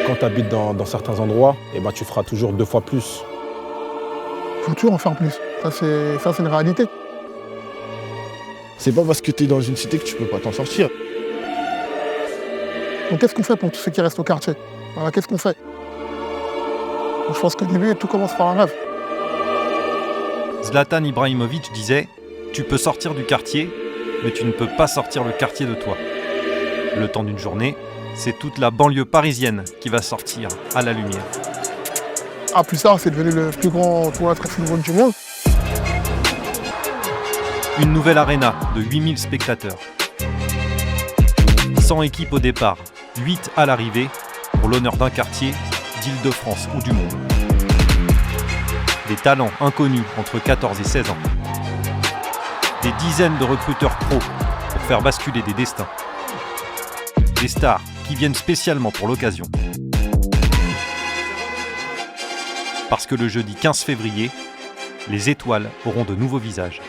Quand tu habites dans certains endroits, eh ben, tu feras toujours 2 fois plus. Il faut toujours en faire plus. Ça, c'est une réalité. C'est pas parce que tu es dans une cité que tu peux pas t'en sortir. Donc qu'est-ce qu'on fait pour tous ceux qui restent au quartier? Voilà, qu'est-ce qu'on fait? Je pense qu'au début, tout commence par un rêve. Zlatan Ibrahimovic disait « Tu peux sortir du quartier, mais tu ne peux pas sortir le quartier de toi ». Le temps d'une journée, c'est toute la banlieue parisienne qui va sortir à la lumière. Plus tard, c'est devenu le plus grand tournoi de football du monde. Une nouvelle arena de 8000 spectateurs. 100 équipes au départ, 8 à l'arrivée, pour l'honneur d'un quartier, d'Île-de-France ou du monde. Des talents inconnus entre 14 et 16 ans. Des dizaines de recruteurs pros pour faire basculer des destins. Des stars qui viennent spécialement pour l'occasion. Parce que le jeudi 15 février, les étoiles auront de nouveaux visages.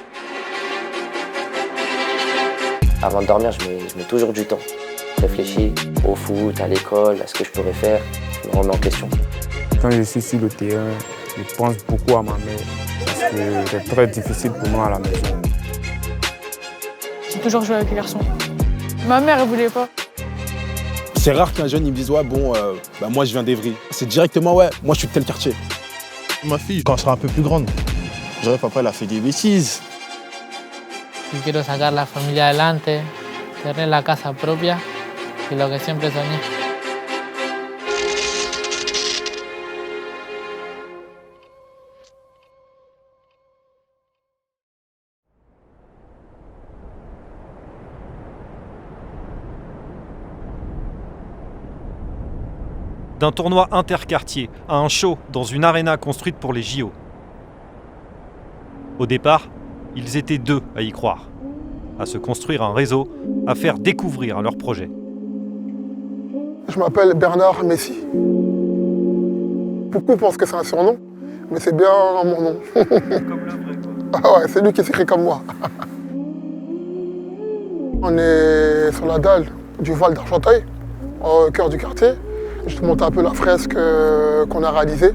Avant de dormir, je mets toujours du temps. Je réfléchis au foot, à l'école, à ce que je pourrais faire. Je me remets en question. Quand je suis sur le terrain, je pense beaucoup à ma mère. Parce que c'est très difficile pour moi à la maison. J'ai toujours joué avec les garçons. Ma mère, elle voulait pas. C'est rare qu'un jeune il me dise ouais bon moi je viens d'Evry. C'est directement ouais moi je suis de tel quartier. Ma fille, quand elle sera un peu plus grande, je dirais papa elle a fait des bêtises. Y quiero sacar la familia adelante, tener la casa propia y lo que siempre soñé. D'un tournoi interquartier à un show dans une arena construite pour les JO. Au départ, ils étaient 2 à y croire, à se construire un réseau, à faire découvrir leur projet. Je m'appelle Bernard Messi. Beaucoup pensent que c'est un surnom, mais c'est bien mon nom. Ah ouais, c'est lui qui s'écrit comme moi. On est sur la dalle du Val d'Argenteuil, au cœur du quartier. Je te montre un peu la fresque qu'on a réalisée.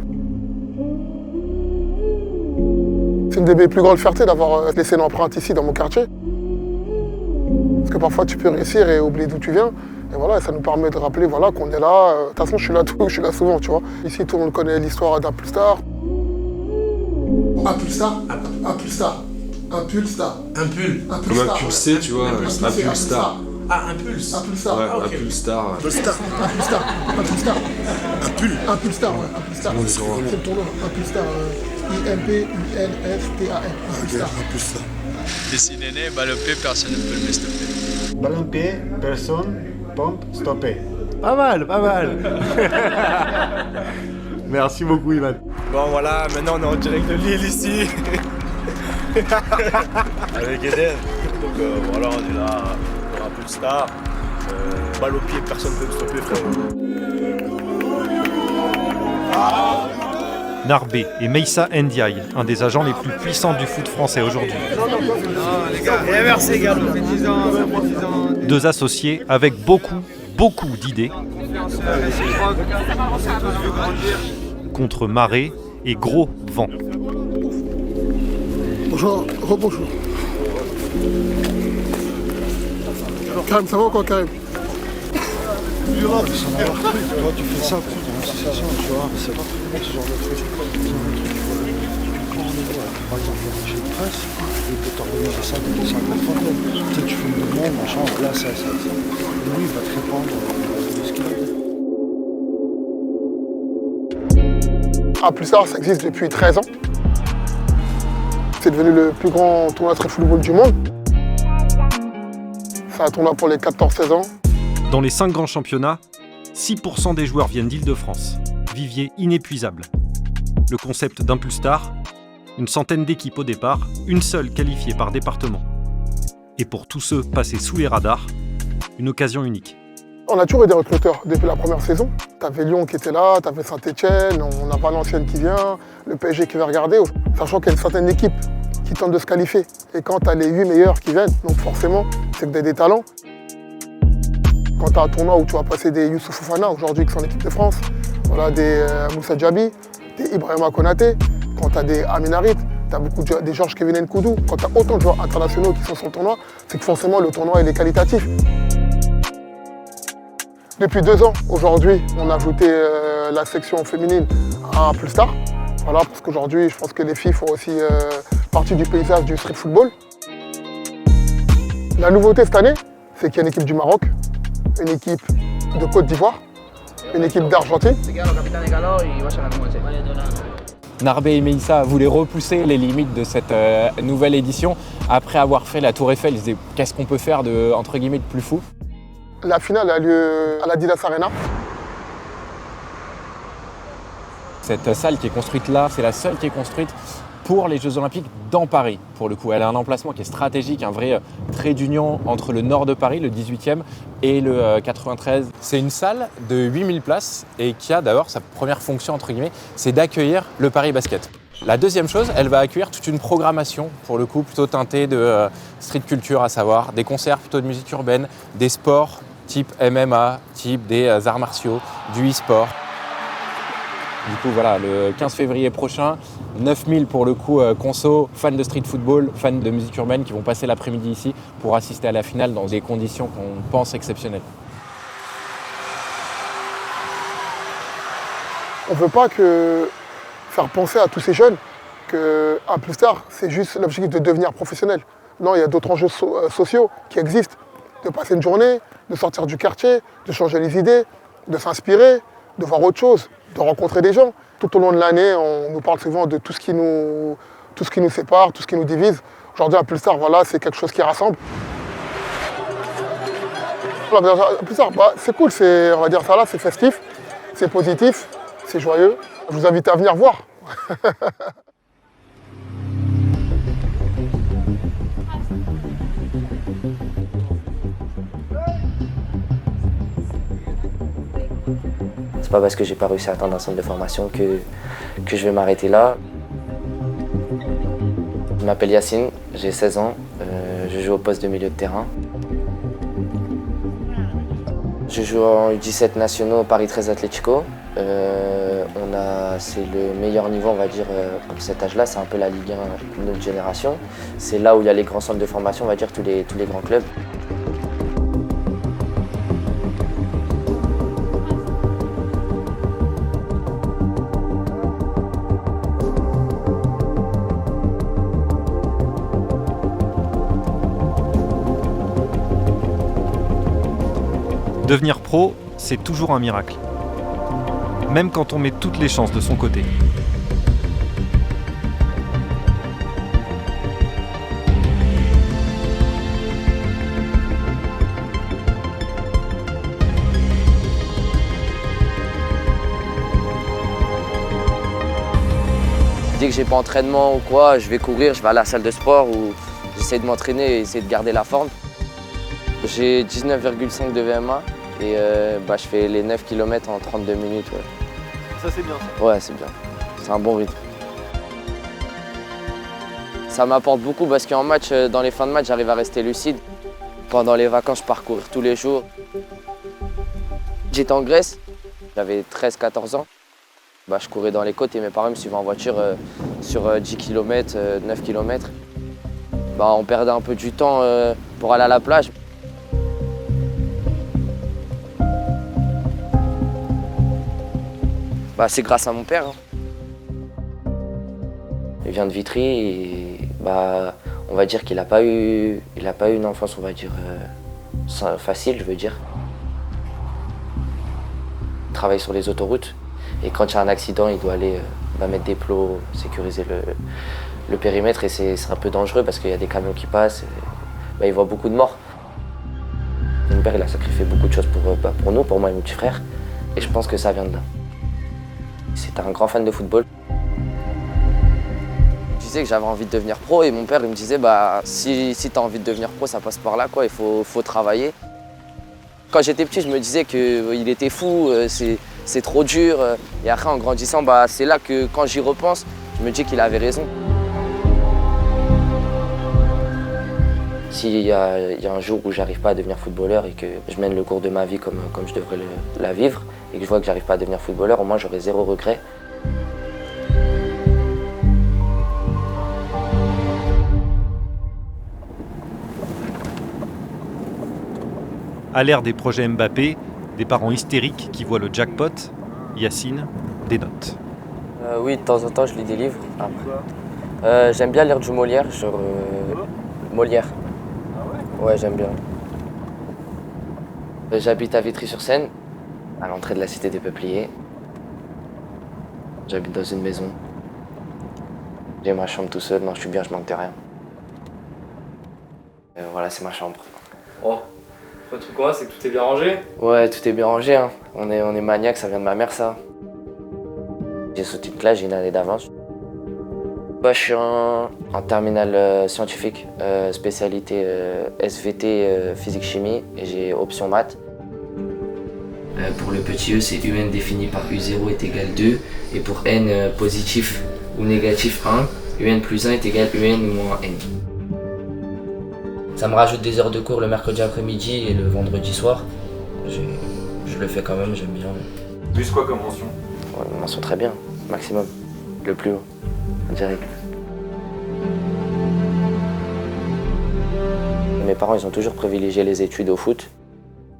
C'est une de mes plus grandes fiertés d'avoir laissé l'empreinte ici dans mon quartier. Parce que parfois tu peux réussir et oublier d'où tu viens. Et voilà, ça nous permet de rappeler voilà, qu'on est là. De toute façon, je suis là souvent, tu vois. Ici, tout le monde connaît l'histoire d'Impulstar. Impulstar, Impulstar, Impulstar. Comme impulsé, tu vois, Impulstar. Impulse. Impulstar. Ouais, Okay. Impulstar. Impulstar. Impulstar, ouais. Impulstar. C'est le tournoi. Impulstar. IMPULSTAR. Impulstar. Dessiné, balle au pied, personne ne peut me stopper. Balle au pied, personne, pompe, stopper. Pas mal. Merci beaucoup, Ivan. Bon, voilà, maintenant on est en direct de Lille ici. Avec Eden. Donc voilà, on est là. Impulstar, balle au pied, personne ne peut me stopper, frérot. Narbé et Meissa Ndiaye, un des agents les plus puissants du foot français aujourd'hui. Non, les gars, merci, gars, ça fait 10 ans. 2 associés avec beaucoup d'idées. Contre marée et gros vent. Bonjour, rebonjour. Karim, ça va ou quoi, Karim? Tu fais ça pour ton association, tu vois, c'est pas pour ce genre de truc. Tu prends rendez-vous, par exemple, chez le presse, il peut t'organiser ça avec des 50 photos. Tu sais, tu fais une demande, machin, là, ça. Lui, il va te répondre de ce qu'il a. Impulstar, ça existe depuis 13 ans. C'est devenu le plus grand tournoi de football du monde. C'est un tournoi pour les 14-16 ans. Dans les 5 grands championnats, 6% des joueurs viennent d'Île-de-France. Vivier inépuisable. Le concept d'Impulstar, une centaine d'équipes au départ, une seule qualifiée par département. Et pour tous ceux passés sous les radars, une occasion unique. On a toujours eu des recruteurs depuis la première saison. T'avais Lyon qui était là, t'avais Saint-Etienne, on a Valenciennes qui vient, le PSG qui va regarder, sachant qu'il y a une certaine équipe qui tente de se qualifier. Et quand t'as les 8 meilleurs qui viennent, donc forcément, c'est que des talents. Quand tu as un tournoi où tu vas passer des Youssouf Fofana, aujourd'hui qui sont en équipe de France, voilà, des Moussa Diaby, des Ibrahima Konaté, quand tu as des Amin Harit, tu as des Georges Kevin Nkoudou, quand tu as autant de joueurs internationaux qui sont sur le tournoi, c'est que forcément le tournoi il est qualitatif. Depuis 2 ans, aujourd'hui, on a ajouté la section féminine à Pulstar. Voilà, parce qu'aujourd'hui, je pense que les filles font aussi partie du paysage du street football. La nouveauté cette année, c'est qu'il y a une équipe du Maroc, une équipe de Côte d'Ivoire, une équipe d'Argentine. Narbé et Meïssa voulaient repousser les limites de cette nouvelle édition. Après avoir fait la Tour Eiffel, ils disaient qu'est-ce qu'on peut faire de, entre guillemets, de plus fou. La finale a lieu à l'Adidas Arena. Cette salle qui est construite là, c'est la seule qui est construite pour les Jeux Olympiques dans Paris, pour le coup. Elle a un emplacement qui est stratégique, un vrai trait d'union entre le nord de Paris, le 18e, et le 93. C'est une salle de 8000 places et qui a d'abord sa première fonction, entre guillemets, c'est d'accueillir le Paris Basket. La deuxième chose, elle va accueillir toute une programmation, pour le coup, plutôt teintée de street culture, à savoir des concerts plutôt de musique urbaine, des sports type MMA, type des arts martiaux, du e-sport. Du coup, voilà, le 15 février prochain, 9000 pour le coup conso, fans de street football, fans de musique urbaine qui vont passer l'après-midi ici pour assister à la finale dans des conditions qu'on pense exceptionnelles. On ne veut pas faire penser à tous ces jeunes qu'un Pulstar, c'est juste l'objectif de devenir professionnel. Non, il y a d'autres enjeux sociaux qui existent. De passer une journée, de sortir du quartier, de changer les idées, de s'inspirer, de voir autre chose, de rencontrer des gens. Tout au long de l'année, on nous parle souvent de tout ce qui nous sépare, tout ce qui nous divise. Aujourd'hui, un Pulsar, voilà, c'est quelque chose qui rassemble. Un Pulsar, c'est cool, on va dire ça là, c'est festif, c'est positif, c'est joyeux. Je vous invite à venir voir. C'est pas parce que j'ai pas réussi à atteindre un centre de formation que je vais m'arrêter là. Je m'appelle Yacine, j'ai 16 ans, je joue au poste de milieu de terrain. Je joue en U17 nationaux Paris 13 Atlético. C'est le meilleur niveau, on va dire, pour cet âge-là. C'est un peu la Ligue 1 de notre génération. C'est là où il y a les grands centres de formation, on va dire, tous les grands clubs. Devenir pro, c'est toujours un miracle. Même quand on met toutes les chances de son côté. Dès que j'ai pas entraînement ou quoi, je vais courir, je vais à la salle de sport où j'essaie de m'entraîner et essayer de garder la forme. J'ai 19,5 de VMA et je fais les 9 km en 32 minutes. Ouais. Ça c'est bien ça? Ouais, c'est bien. C'est un bon rythme. Ça m'apporte beaucoup parce qu'en match, dans les fins de match, j'arrive à rester lucide. Pendant les vacances, je pars courir tous les jours. J'étais en Grèce, j'avais 13-14 ans. Je courais dans les côtes et mes parents me suivaient en voiture sur 10 km, 9 km. On perdait un peu du temps pour aller à la plage. C'est grâce à mon père. Il vient de Vitry et on va dire qu'il n'a pas eu une enfance, on va dire, facile, je veux dire. Il travaille sur les autoroutes et quand il y a un accident, il doit aller mettre des plots, sécuriser le périmètre et c'est un peu dangereux parce qu'il y a des camions qui passent. Et, il voit beaucoup de morts. Mon père, il a sacrifié beaucoup de choses pour nous, pour moi et mon petit frère. Et je pense que ça vient de là. C'était un grand fan de football. Je disais que j'avais envie de devenir pro et mon père il me disait si tu as envie de devenir pro, ça passe par là, quoi. Il faut travailler. Quand j'étais petit, je me disais qu'il était fou, c'est trop dur. Et après, en grandissant, c'est là que quand j'y repense, je me dis qu'il avait raison. S'il y a un jour où j'arrive pas à devenir footballeur et que je mène le cours de ma vie comme je devrais la vivre et que je vois que j'arrive pas à devenir footballeur, au moins j'aurai 0 regret. À l'ère des projets Mbappé, des parents hystériques qui voient le jackpot, Yacine dénote. Oui, de temps en temps, je lis des livres. J'aime bien lire du Molière, genre Molière. Ouais, j'aime bien. J'habite à Vitry-sur-Seine, à l'entrée de la cité des Peupliers. J'habite dans une maison. J'ai ma chambre tout seul, non, je suis bien, je manque de rien. Voilà, c'est ma chambre. Oh, le truc quoi, c'est que tout est bien rangé? Ouais, tout est bien rangé, hein. On est maniaque, ça vient de ma mère, ça. J'ai sauté de classe, j'ai une année d'avance. Moi, je suis en terminale scientifique, spécialité SVT physique-chimie, et j'ai option maths. Pour le petit e, c'est UN défini par U0 est égal 2, et pour n positif ou négatif 1, UN plus 1 est égal UN moins n. Ça me rajoute des heures de cours le mercredi après-midi et le vendredi soir. Je le fais quand même, j'aime bien. Plus quoi comme mention? Ouais, mention très bien, maximum, le plus haut. Direct. Mes parents, ils ont toujours privilégié les études au foot.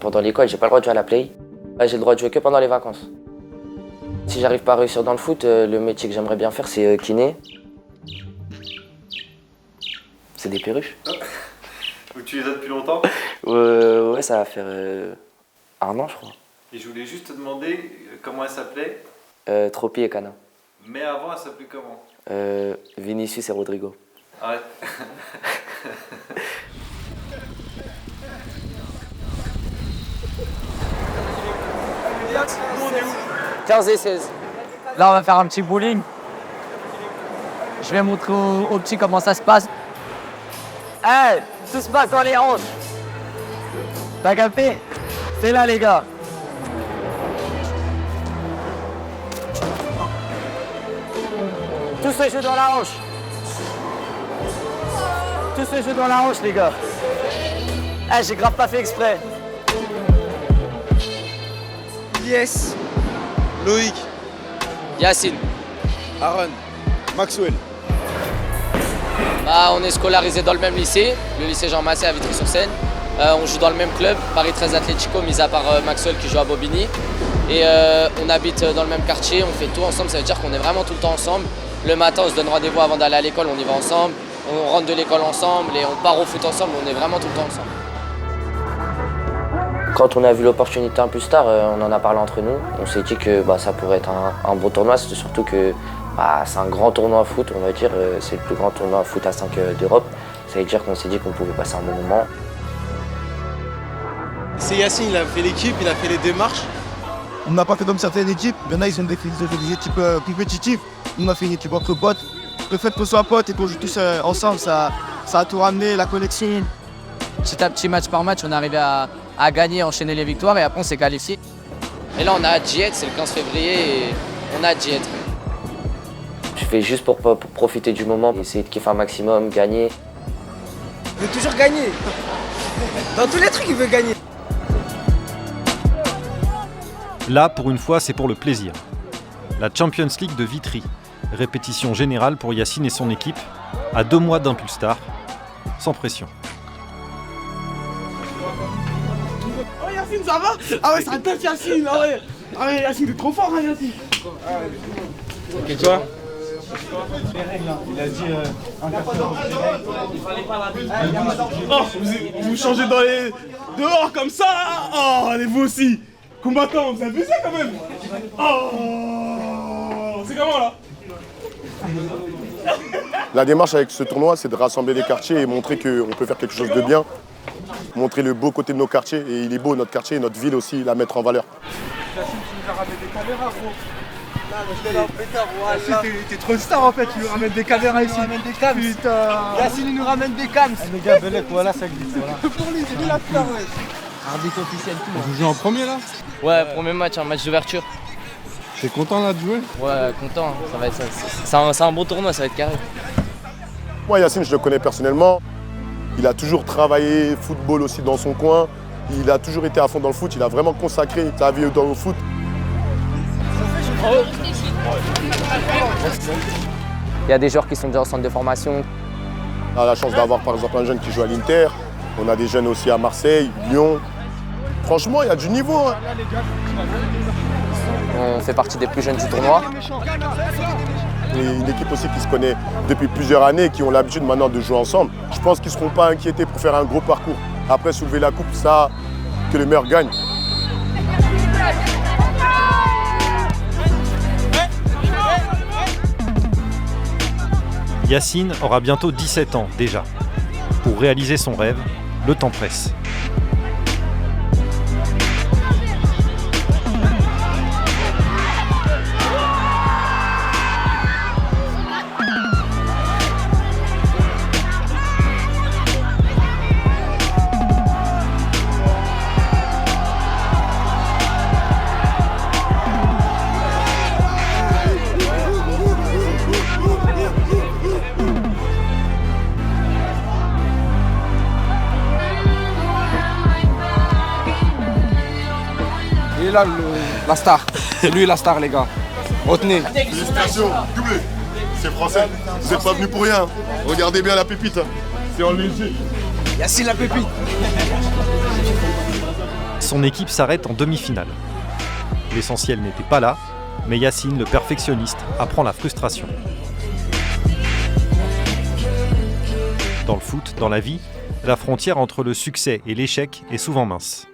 Pendant l'école, j'ai pas le droit de jouer à la play. J'ai le droit de jouer que pendant les vacances. Si j'arrive pas à réussir dans le foot, le métier que j'aimerais bien faire, c'est kiné. C'est des perruches. Donc tu les as depuis longtemps? Ouais, ça va faire 1 an, je crois. Et je voulais juste te demander comment elle s'appelait. Tropi et Cana. Mais avant, elle s'appelait comment? Vinicius et Rodrigo. Arrête. 15 et 16. Là, on va faire un petit bowling. Je vais montrer aux petits comment ça se passe. Hey, tout se passe dans les hanches. T'as capté? C'est là, les gars. Tout se joue dans la hanche. Tout se joue dans la hanche, les gars. Hey, j'ai grave pas fait exprès. Yes. Loïc. Yacine. Aaron. Maxwell. Bah, on est scolarisé dans le même lycée, le lycée Jean Massé à Vitry-sur-Seine. On joue dans le même club, Paris 13 Atlético, mis à part Maxwell qui joue à Bobigny. Et on habite dans le même quartier, on fait tout ensemble, ça veut dire qu'on est vraiment tout le temps ensemble. Le matin, on se donne rendez-vous avant d'aller à l'école, on y va ensemble. On rentre de l'école ensemble et on part au foot ensemble, on est vraiment tout le temps ensemble. Quand on a vu l'opportunité Impulstar, on en a parlé entre nous. On s'est dit que ça pourrait être un bon tournoi, surtout que c'est un grand tournoi foot, on va dire. C'est le plus grand tournoi foot à 5 d'Europe. Ça veut dire qu'on s'est dit qu'on pouvait passer un bon moment. C'est Yacine, il a fait l'équipe, il a fait les démarches. On n'a pas fait comme certaines équipes. Il y en a, ils ont des équipes compétitives. Nous, on a fait une équipe entre potes. Le fait qu'on soit potes et qu'on joue tous ensemble, ça a tout ramené, la connexion. Petit à petit, match par match, on est arrivé à gagner, enchaîner les victoires et après on s'est qualifié. Et là, on a hâte d'y être, c'est le 15 février et on a hâte d'y être. Je fais juste pour profiter du moment, essayer de kiffer un maximum, gagner. Il veut toujours gagner. Dans tous les trucs, il veut gagner. Là, pour une fois, c'est pour le plaisir. La Champions League de Vitry. Répétition générale pour Yacine et son équipe, à 2 mois d'Impulstar, sans pression. Oh Yacine, ça va? Ah ouais, ça tâche Yacine, ah ouais. Ah ouais, Yacine, t'es trop fort, hein, Yacine. Ok, toi? Il a dit un quart. Oh, vous changez dans les... dehors comme ça là. Oh, allez vous aussi. Combattant, vous abusez quand même. Oh, c'est comment là? La démarche avec ce tournoi, c'est de rassembler les quartiers et montrer qu'on peut faire quelque chose de bien. Montrer le beau côté de nos quartiers. Et il est beau notre quartier et notre ville aussi, la mettre en valeur. Yacine, tu nous as ramené des caméras, gros. T'es trop star en fait, tu nous ramènes des caméras ici. Putain. Yacine, il nous ramène des cams. Les gars, Belek, voilà, ça glisse. Voilà. Pour lui, c'est lui la star, ouais. Arbitre officiel, tout. Vous jouez en premier là? Ouais, premier match, un match d'ouverture. T'es content là de jouer? Ouais, content, ça va être ça. C'est un bon tournoi, ça va être carré. Moi, Yacine, je le connais personnellement. Il a toujours travaillé football aussi dans son coin. Il a toujours été à fond dans le foot. Il a vraiment consacré sa vie dans le foot. Il y a des joueurs qui sont déjà au centre de formation. On a la chance d'avoir par exemple un jeune qui joue à l'Inter. On a des jeunes aussi à Marseille, Lyon. Franchement, il y a du niveau. Hein. On fait partie des plus jeunes du tournoi. Et une équipe aussi qui se connaît depuis plusieurs années et qui ont l'habitude maintenant de jouer ensemble. Je pense qu'ils ne seront pas inquiétés pour faire un gros parcours. Après, soulever la coupe, ça, que le meilleur gagne. Yacine aura bientôt 17 ans déjà. Pour réaliser son rêve, le temps presse. Il est là, la star. C'est lui la star, les gars. Retenez. Félicitations, doublé. C'est français. Vous n'êtes pas venus pour rien. Regardez bien la pépite. C'est en léger. Yacine la pépite. Son équipe s'arrête en demi-finale. L'essentiel n'était pas là, mais Yacine, le perfectionniste, apprend la frustration. Dans le foot, dans la vie, la frontière entre le succès et l'échec est souvent mince.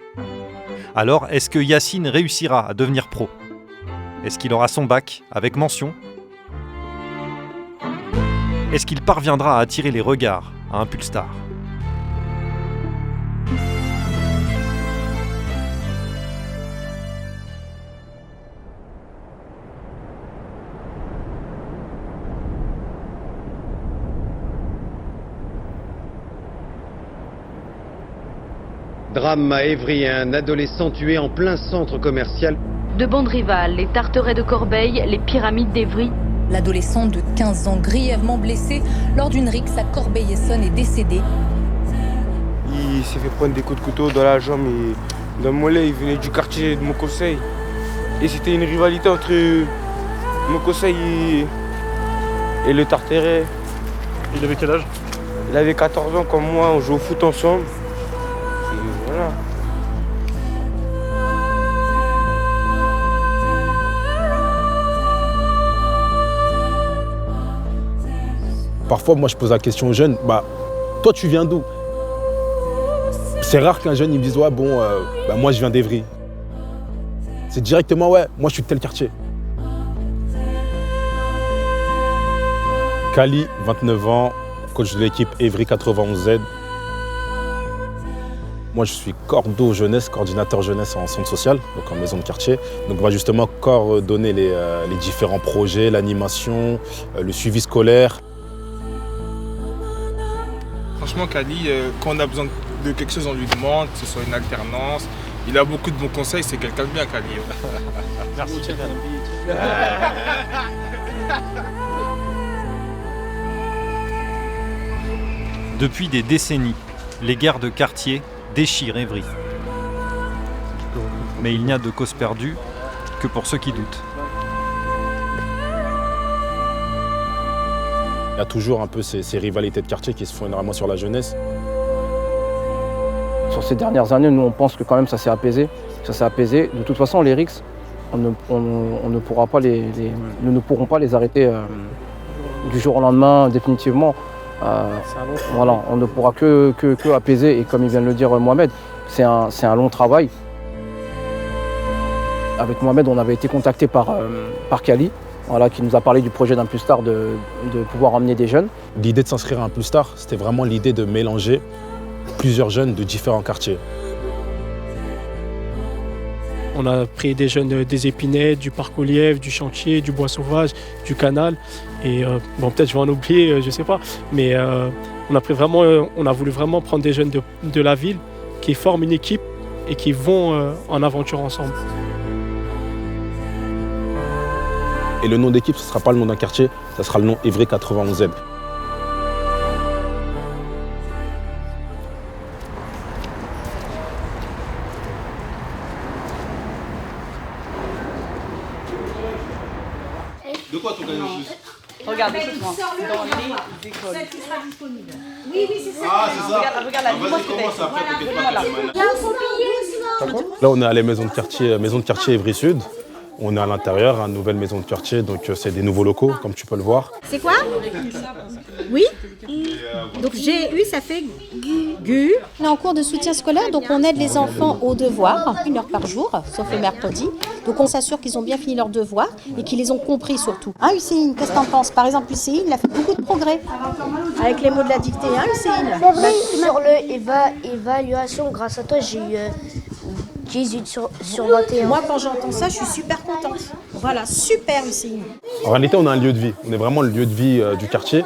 Alors, est-ce que Yacine réussira à devenir pro ? Est-ce qu'il aura son bac avec mention ? Est-ce qu'il parviendra à attirer les regards à Impulstar ? Drame à Évry, un adolescent tué en plein centre commercial. De bandes rivales, les Tarterets de Corbeil, les Pyramides d'Évry. L'adolescent de 15 ans, grièvement blessé lors d'une rixe à Corbeil-Essonnes, est décédé. Il s'est fait prendre des coups de couteau dans la jambe et dans le mollet. Il venait du quartier de Mokossey. Et c'était une rivalité entre Mokossey et le Tarteret. Il avait quel âge? Il avait 14 ans comme moi, on joue au foot ensemble. Et voilà. Parfois, moi, je pose la question aux jeunes, toi, tu viens d'où? C'est rare qu'un jeune il me dise, ouais, bon, moi, je viens d'Évry. C'est directement, ouais, moi, je suis de tel quartier. Kali, 29 ans, coach de l'équipe Évry 91Z. Moi, je suis cordo jeunesse, coordinateur jeunesse en centre social, donc en maison de quartier. Donc, on va justement coordonner les différents projets, l'animation, le suivi scolaire. Franchement, Kali, quand on a besoin de quelque chose, on lui demande, que ce soit une alternance. Il a beaucoup de bons conseils, c'est quelqu'un de bien, Kali. Merci. Depuis des décennies, les guerres de quartier déchirent Évry. Mais il n'y a de cause perdue que pour ceux qui doutent. Il y a toujours un peu ces rivalités de quartier qui se font énormément sur la jeunesse. Sur ces dernières années, nous on pense que quand même ça s'est apaisé. De toute façon, les rixes, nous ne pourrons pas les arrêter du jour au lendemain définitivement. Voilà, on ne pourra que apaiser, et comme il vient de le dire Mohamed, c'est un long travail. Avec Mohamed, on avait été contacté par Kali, qui nous a parlé du projet d'Impulstar de pouvoir emmener des jeunes. L'idée de s'inscrire à Impulstar, c'était vraiment l'idée de mélanger plusieurs jeunes de différents quartiers. On a pris des jeunes des Épinettes, du Parc aux Lièvres, du Chantier, du Bois Sauvage, du Canal. Et peut-être je vais en oublier, je ne sais pas. Mais on a voulu vraiment prendre des jeunes de la ville qui forment une équipe et qui vont en aventure ensemble. Et le nom d'équipe, ce ne sera pas le nom d'un quartier, ce sera le nom Évry 91Z. De quoi ton gagné en plus? Regarde, écoute-moi. Dans les écoles. Celle qui sera disponible. Oui, oui, c'est ça. Ah, c'est ça. Regarde la Vas-y, commence après, t'inquiète pas. Là, il faut payer sinon. Là, on est à la maison de quartier Évry Sud. On est à l'intérieur, à une nouvelle maison de quartier, donc c'est des nouveaux locaux, comme tu peux le voir. C'est quoi? Oui. Donc GU, ça fait GU. On est en cours de soutien scolaire, donc on aide les enfants aux devoirs, 1 heure par jour, sauf le mercredi. Donc on s'assure qu'ils ont bien fini leurs devoirs et qu'ils les ont compris surtout. Hein, Hussein, qu'est-ce que t'en penses? Par exemple, Hussein, il a fait beaucoup de progrès avec les mots de la dictée, hein, Hussein? C'est vrai, sur le évaluation, grâce à toi, j'ai eu 18 sur 21. Moi, quand j'entends ça, je suis super contente. Voilà, super, Hussein. En réalité, on a un lieu de vie. On est vraiment le lieu de vie du quartier.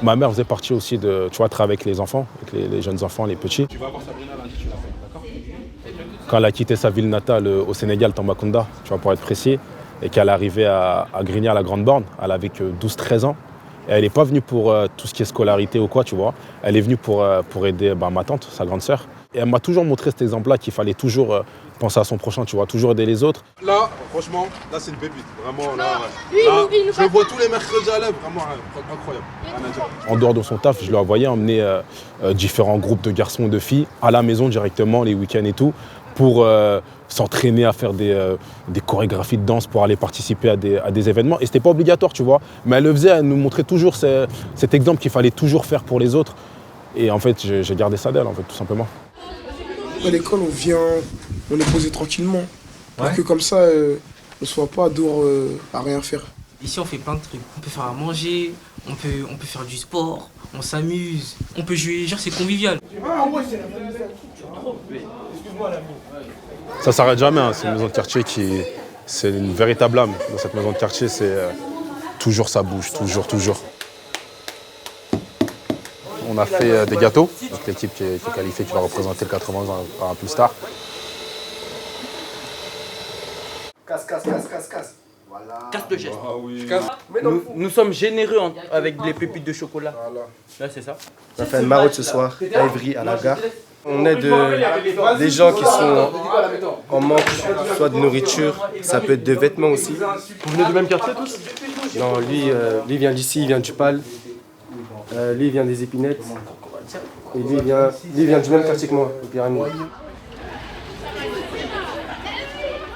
Ma mère faisait partie aussi de, tu vois, travailler avec les enfants, avec les jeunes enfants, les petits. Tu vas voir Sabrina lundi, tu l'as fait, d'accord? Quand elle a quitté sa ville natale au Sénégal, Tambacounda, tu vois, pour être précis, et qu'elle est arrivée à Grigny, à la Grande Borne, elle avait que 12-13 ans. Et elle n'est pas venue pour tout ce qui est scolarité ou quoi, tu vois. Elle est venue pour aider ma tante, sa grande sœur. Et elle m'a toujours montré cet exemple-là, qu'il fallait toujours penser à son prochain, tu vois, toujours aider les autres. Là, franchement, là c'est une pépite, vraiment. Là, je le vois tous les mercredis à l'œuvre, vraiment incroyable. En dehors de son taf, je l'ai envoyé emmener différents groupes de garçons et de filles à la maison directement, les week-ends et tout, pour s'entraîner à faire des chorégraphies de danse, pour aller participer à des événements. Et c'était pas obligatoire, tu vois. Mais elle le faisait, elle nous montrait toujours cet exemple qu'il fallait toujours faire pour les autres. Et en fait, j'ai gardé ça d'elle, en fait, tout simplement. À l'école, on vient, on est posé tranquillement. Pour que comme ça, on ne soit pas dehors à rien faire. Ici, on fait plein de trucs. On peut faire à manger, on peut faire du sport, on s'amuse, on peut jouer, genre c'est convivial. Ça s'arrête jamais, hein. C'est une maison de quartier c'est une véritable âme. Dans cette maison de quartier, c'est toujours ça bouge, toujours. On a fait des gâteaux. Donc l'équipe qui est qualifiée, qui va représenter le 80 à Impulstar. Casse. Voilà. Casse le geste. Ah oui. Nous sommes généreux avec les pépites de chocolat. Voilà. Là, c'est ça. On a fait une maraude ce soir à Évry, à la gare. On aide des gens qui sont en manque, soit de nourriture, ça peut être de vêtements aussi. Vous venez du même quartier tous? Non, lui vient d'ici, il vient du PAL. Lui il vient des Épinettes. Et lui vient du même quartier que moi, aux Pyramides.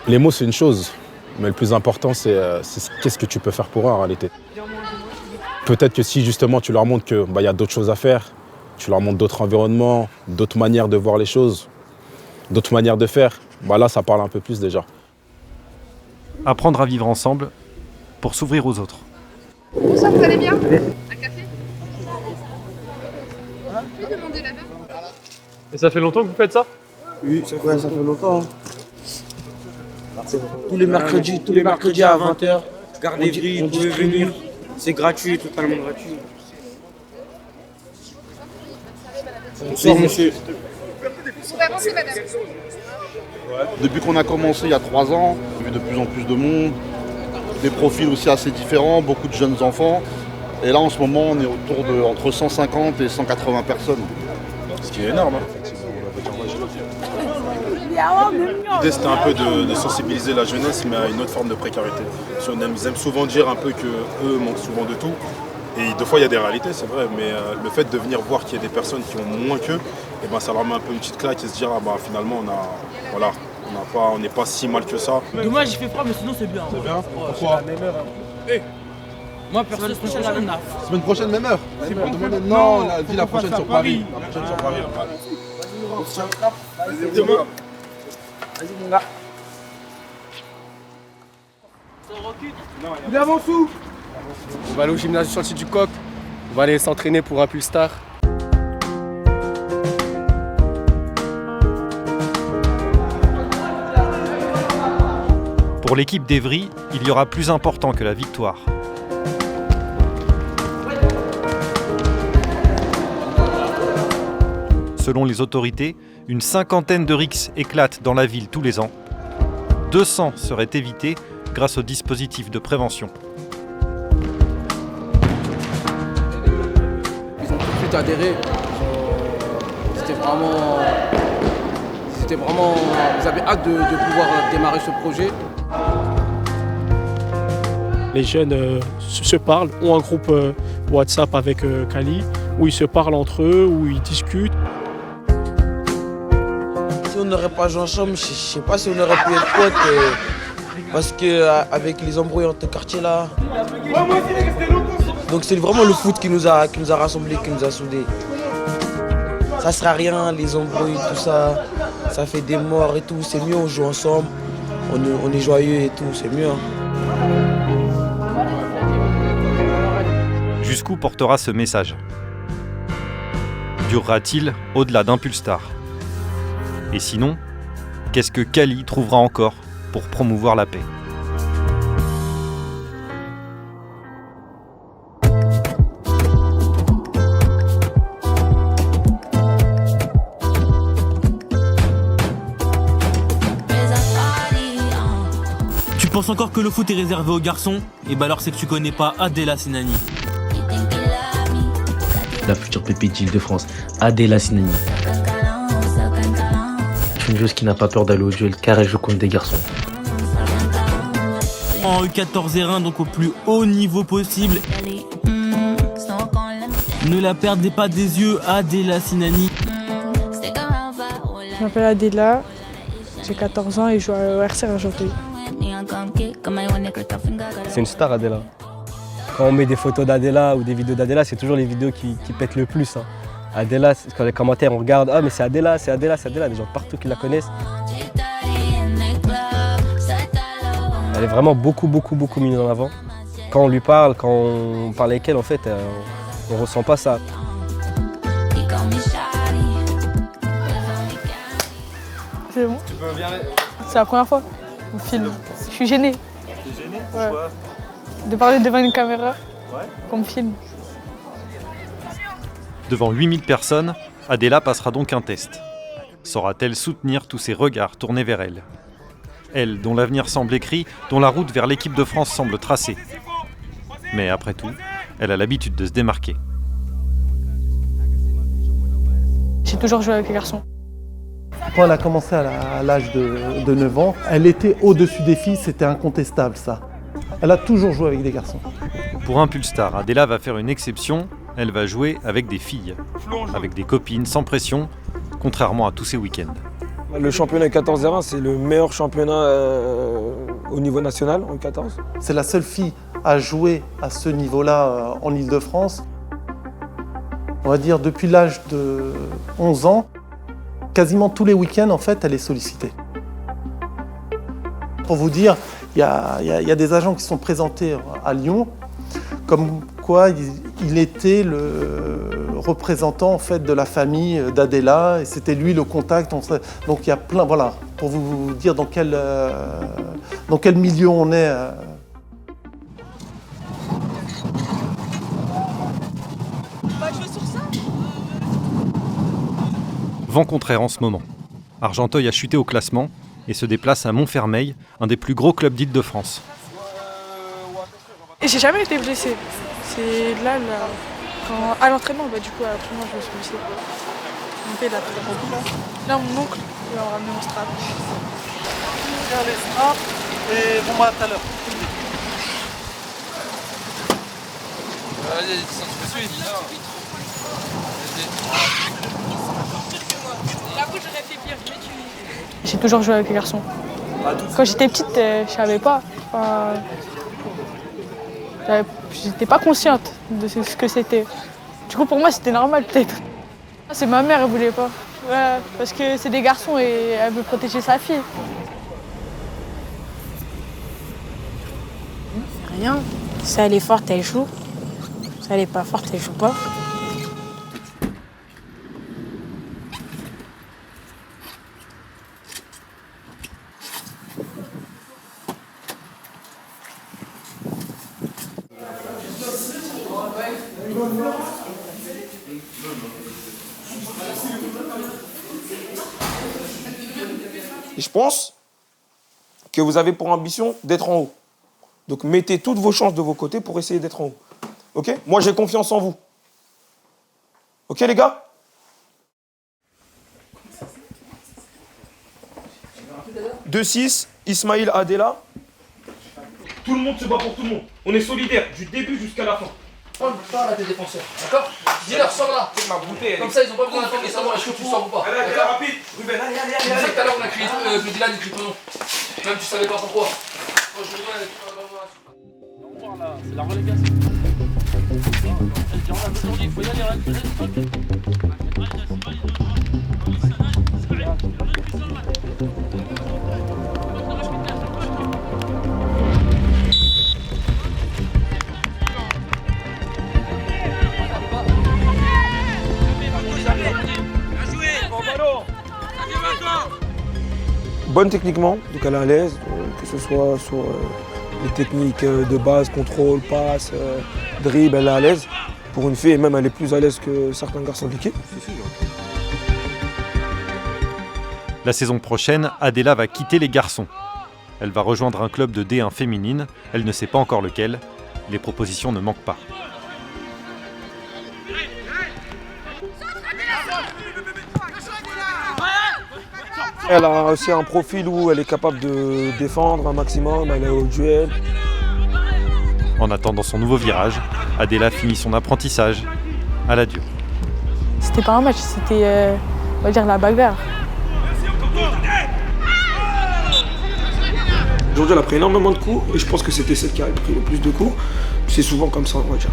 Les mots, c'est une chose. Mais le plus important, c'est qu'est-ce que tu peux faire pour eux en réalité. Peut-être que si justement tu leur montres qu'il y a d'autres choses à faire, tu leur montres d'autres environnements, d'autres manières de voir les choses, d'autres manières de faire, là ça parle un peu plus déjà. Apprendre à vivre ensemble pour s'ouvrir aux autres. Bonsoir, vous allez bien? Un café? Je peux demander là-bas? Et ça fait longtemps que vous faites ça? Oui, ça fait longtemps. Tous les mercredis à 20h, Gare d'Évry, vous pouvez venir. C'est gratuit, totalement gratuit. Bonsoir monsieur. Vous pouvez avancer, madame. Depuis qu'on a commencé il y a 3 ans, on a vu de plus en plus de monde, des profils aussi assez différents, beaucoup de jeunes enfants. Et là en ce moment on est autour de entre 150 et 180 personnes. Ce qui est énorme. L'idée c'était un peu de sensibiliser la jeunesse mais à une autre forme de précarité. Ils aiment souvent dire un peu qu'eux manquent souvent de tout. Et des fois il y a des réalités, c'est vrai, mais le fait de venir voir qu'il y a des personnes qui ont moins qu'eux, ça leur met un peu une petite claque et se dire finalement on n'est pas si mal que ça. Dommage, il fait froid, mais sinon c'est bien. C'est bien? Pourquoi? Moi, perso, semaine prochaine, la même heure. Semaine prochaine, même heure? Non, la prochaine sur Paris. La prochaine sur Paris. Demain. Vas-y mon gars. Il avance où? On va aller au gymnase du Chantier du Coq. On va aller s'entraîner pour Impulstar. Pour l'équipe d'Évry, il y aura plus important que la victoire. Selon les autorités, une 50aine de rixes éclatent dans la ville tous les ans. 200 seraient évités grâce au dispositif de prévention. Ils ont tout de suite adhéré. C'était vous avez hâte de pouvoir démarrer ce projet. Les jeunes se parlent, ont un groupe WhatsApp avec Kali, où ils se parlent entre eux, où ils discutent. Si on n'aurait pas joué ensemble, je sais pas si on aurait pu être potes. Parce qu'avec les embrouilles entre quartiers là. Donc c'est vraiment le foot qui nous a rassemblés, qui nous a soudés. Ça sert à rien, les embrouilles, tout ça. Ça fait des morts et tout. C'est mieux, on joue ensemble. On est joyeux et tout, c'est mieux. Jusqu'où portera ce message? Durera-t-il au-delà d'Impulstar? Et sinon, qu'est-ce que Kali trouvera encore pour promouvoir la paix? Tu penses encore que le foot est réservé aux garçons? Et bah alors c'est que tu connais pas Adela Sinani. La future pépite d'Île-de-France, Adela Sinani. Une joueuse qui n'a pas peur d'aller au duel car elle joue contre des garçons. En U14 R1, donc au plus haut niveau possible. Ne la perdez pas des yeux, Adela Sinani. Je m'appelle Adela, j'ai 14 ans et je joue au RC Argenteuil. C'est une star, Adela. Quand on met des photos d'Adela ou des vidéos d'Adela, c'est toujours les vidéos qui pètent le plus. Adela, quand les commentaires, on regarde, ah mais c'est Adela, c'est Adela, c'est Adela, des gens partout qui la connaissent. Elle est vraiment beaucoup mise en avant. Quand on lui parle, quand on parle avec elle, en fait, on ressent pas ça. C'est bon. C'est la première fois qu'on filme. Je suis gênée. T'es gênée? Ouais. Pourquoi? De parler devant une caméra, qu'on me filme. Devant 8000 personnes, Adela passera donc un test. Saura-t-elle soutenir tous ces regards tournés vers elle? Elle, dont l'avenir semble écrit, dont la route vers l'équipe de France semble tracée. Mais après tout, elle a l'habitude de se démarquer. J'ai toujours joué avec les garçons. Quand elle a commencé à l'âge de 9 ans, elle était au-dessus des filles, c'était incontestable ça. Elle a toujours joué avec des garçons. Pour Impulstar, Adela va faire une exception. Elle va jouer avec des filles, avec des copines, sans pression, contrairement à tous ces week-ends. Le championnat 14-01, c'est le meilleur championnat au niveau national en 14. C'est la seule fille à jouer à ce niveau-là en Île-de-France. On va dire depuis l'âge de 11 ans, quasiment tous les week-ends, en fait, elle est sollicitée. Pour vous dire, il y a des agents qui sont présentés à Lyon, comme quoi il était le représentant en fait, de la famille d'Adela, et c'était lui le contact. Donc il y a plein, voilà, pour vous dire dans quel milieu on est. Vent contraire en ce moment. Argenteuil a chuté au classement et se déplace à Montfermeil, un des plus gros clubs d'Île-de-France. Et j'ai jamais été blessée. C'est là, quand, à l'entraînement, du coup, à l'entraînement, je me suis blessée. Mon père, il a fait beaucoup là. Là, mon oncle, il m'a ramené mon strap. Faire les straps et bon, moi, tout à l'heure. Allez, tu me suis. J'ai toujours joué avec les garçons. Quand j'étais petite, je savais pas. J'étais pas consciente de ce que c'était. Du coup, pour moi, c'était normal, peut-être. C'est ma mère, elle voulait pas. Ouais, parce que c'est des garçons et elle veut protéger sa fille. Rien. Si elle est forte, elle joue. Si elle est pas forte, elle joue pas. Et je pense que vous avez pour ambition d'être en haut. Donc mettez toutes vos chances de vos côtés pour essayer d'être en haut. Ok? Moi j'ai confiance en vous. Ok les gars? 2-6, Ismail Adela. Tout le monde se bat pour tout le monde. On est solidaires du début jusqu'à la fin. Prends pas là tes défenseurs, d'accord? Dis-leur, sors là. Comme ça, ils ont pas besoin d'attendre et savoir est-ce que tu sors ou pas. Allez, rapide. Ruben, allez. Tu sais que tout à l'heure on a crié le Dylan et Triponon. Même tu savais pas pourquoi. C'est la relégation. Aujourd'hui, il faut y aller, Bonne techniquement, donc elle est à l'aise, que ce soit sur les techniques de base, contrôle, passe, dribble, elle est à l'aise. Pour une fille, et même elle est plus à l'aise que certains garçons de l'équipe. La saison prochaine, Adela va quitter les garçons. Elle va rejoindre un club de D1 féminine, elle ne sait pas encore lequel. Les propositions ne manquent pas. Elle a aussi un profil où elle est capable de défendre un maximum, elle est au duel. En attendant son nouveau virage, Adela finit son apprentissage à la dure. C'était pas un match, c'était, on va dire, la bagarre. Aujourd'hui, elle a pris énormément de coups et je pense que c'était celle qui a pris le plus de coups. C'est souvent comme ça, on va dire.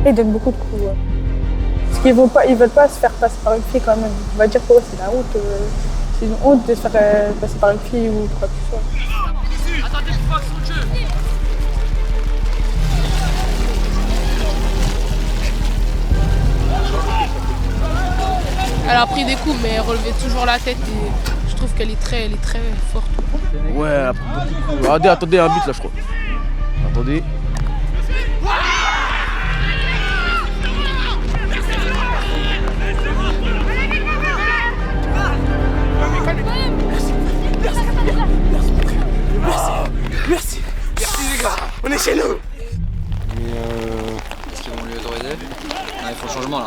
Ils donnent beaucoup de coups. Ouais. Parce qu'ils veulent pas se faire passer par une fille quand même. On va dire pour eux c'est la honte. C'est une honte de se faire passer par une fille ou quoi que ce soit. Attendez, faut action de jeu. Elle a pris des coups, mais elle relevait toujours la tête et je trouve qu'elle est très forte. Ouais, elle a pris beaucoup de coups. Attendez, un but là, je crois. Attendez. Merci les gars, on est chez nous. Est-ce qu'ils vont lui autoriser? Non, il faut le changement là.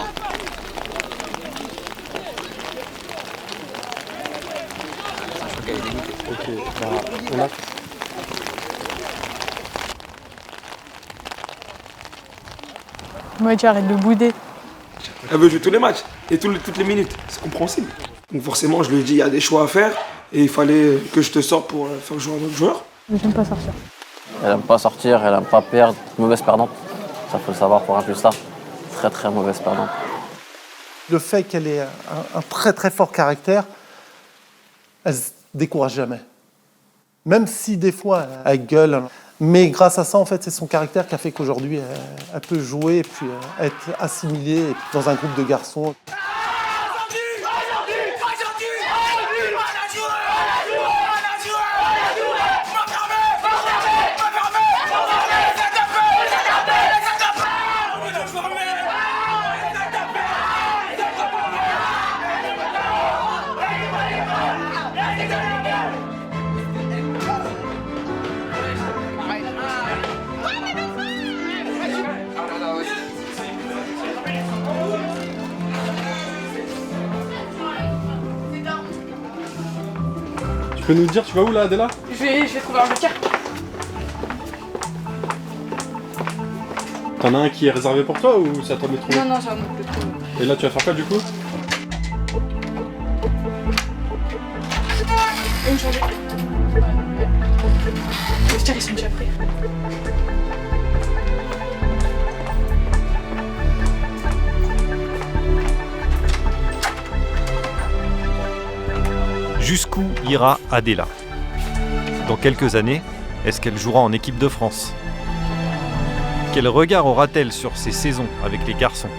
Je crois qu'elle est dégoûtée. Ok, bah, on a... Moi, tu arrêtes de bouder. Elle veut jouer tous les matchs et toutes les minutes, c'est compréhensible. Donc forcément, je lui ai dit, il y a des choix à faire et il fallait que je te sorte pour faire jouer un autre joueur. Je n'aime pas sortir. Elle aime pas sortir, elle aime pas perdre. Mauvaise perdante. Ça faut le savoir pour un plus tard. Très mauvaise perdante. Le fait qu'elle ait un très fort caractère, elle se décourage jamais. Même si des fois elle gueule. Mais grâce à ça, en fait, c'est son caractère qui a fait qu'aujourd'hui, elle peut jouer et puis être assimilée dans un groupe de garçons. Tu peux nous dire, tu vas où là, Adela? Je vais trouver un joker. T'en as un qui est réservé pour toi ou c'est à toi de le trouver? Non, j'en ai plus trouvé. Et là, tu vas faire quoi du coup? Une changer. Les jokers, ils sont déjà prêts. Jusqu'où ira Adela? Dans quelques années, est-ce qu'elle jouera en équipe de France? Quel regard aura-t-elle sur ses saisons avec les garçons?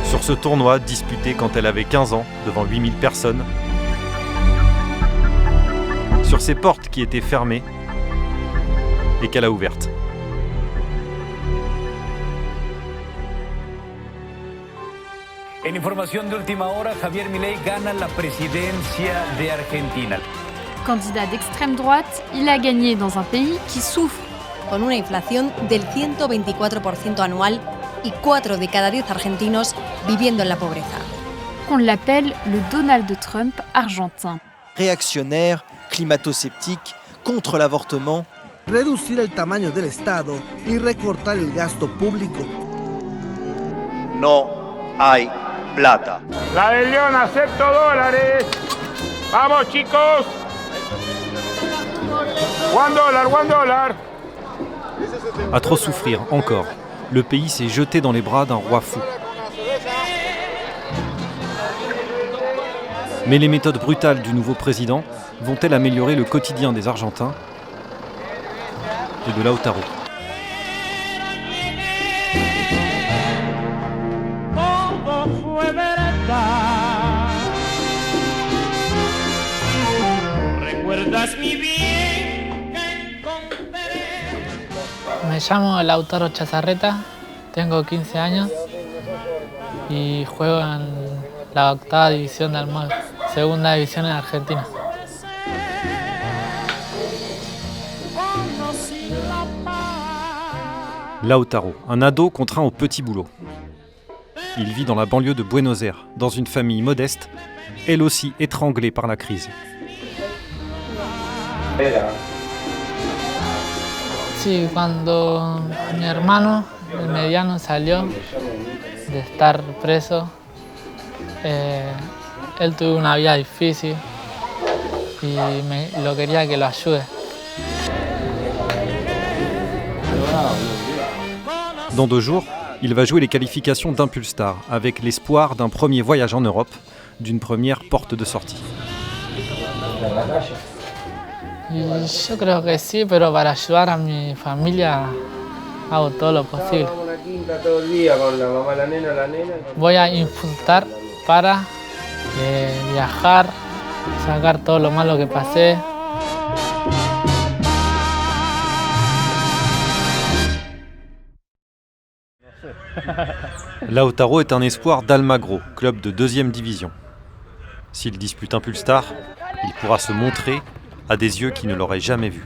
Sur ce tournoi disputé quand elle avait 15 ans devant 8000 personnes? Sur ces portes qui étaient fermées et qu'elle a ouvertes? En información de última hora, Javier Milei gana la presidencia de Argentina. Candidat d'extrême droite, il a gagné dans un pays qui souffre. Con una inflación del 124% anual y 4 de cada 10 argentinos viviendo en la pobreza. Qu'on l'appelle le Donald Trump argentin. Réactionnaire, climato-sceptique, contre l'avortement. Reducir el tamaño del Estado y recortar el gasto público. No hay plata. La del León acepto dólares. Vamos chicos. $1. À trop souffrir, encore, le pays s'est jeté dans les bras d'un roi fou. Mais les méthodes brutales du nouveau président vont-elles améliorer le quotidien des Argentins et de Lautaro? Me llamo Lautaro Chazarreta, tengo 15 años y juego en la 8ª división de Almagro, 2ª división en Argentina. Lautaro, un ado contraint au petit boulot. Il vit dans la banlieue de Buenos Aires, dans une famille modeste, elle aussi étranglée par la crise. Sí, cuando mi hermano, el mediano, salió de estar preso, él tuvo una vida difícil y lo quería que lo ayude. Dans 2 jours, il va jouer les qualifications d'Impulstar, avec l'espoir d'un premier voyage en Europe, d'une première porte de sortie. Y yo creo que sí, pero para ayudar a mi familia hago todo lo posible. Voy a Impulstar para viajar, sacar todo lo malo que pasé. Lautaro est un espoir d'Almagro, club de 2e division. S'il dispute Impulstar, il pourra se montrer à des yeux qui ne l'auraient jamais vu.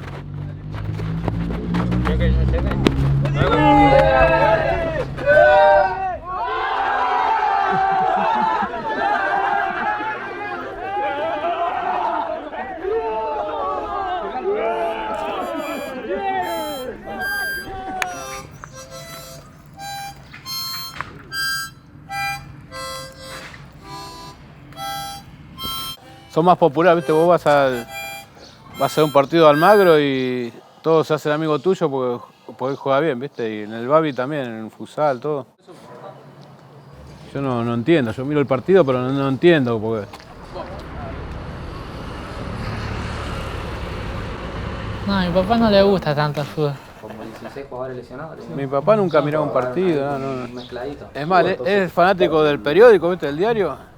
Son más populares, ¿viste? Vos vas a hacer un partido de Almagro y todos se hacen amigos tuyos porque juega bien, ¿viste? Y en el Babi también, en el futsal, todo. Yo no entiendo, yo miro el partido pero no entiendo porque... No, a mi papá no le gusta tanto el fútbol. Como 16 jugadores lesionados. Mi papá nunca miraba un partido, no. Es más, es fanático del periódico, ¿viste? Del diario.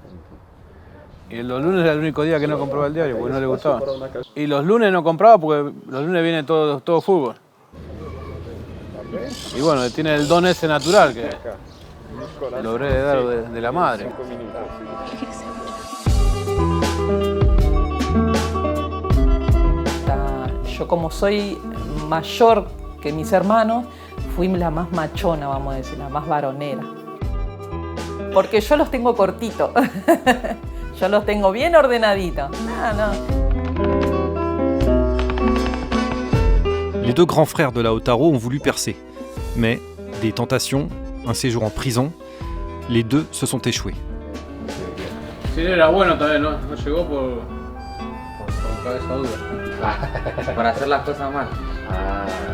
Y los lunes era el único día que no compraba el diario porque no le gustaba. Y los lunes no compraba porque los lunes viene todo fútbol. Y bueno, tiene el don ese natural que lo habré heredado de la madre. Yo como soy mayor que mis hermanos, fui la más machona, vamos a decir, la más varonera. Porque yo los tengo cortitos. Yo los tengo bien ordenaditos. Les 2 grands frères de Lautaro ont voulu percer. Mais des tentations, un séjour en prison, les 2 se sont échoués. Sí, era bueno también, no llegó por cabeza dura. Por hacer las cosas mal.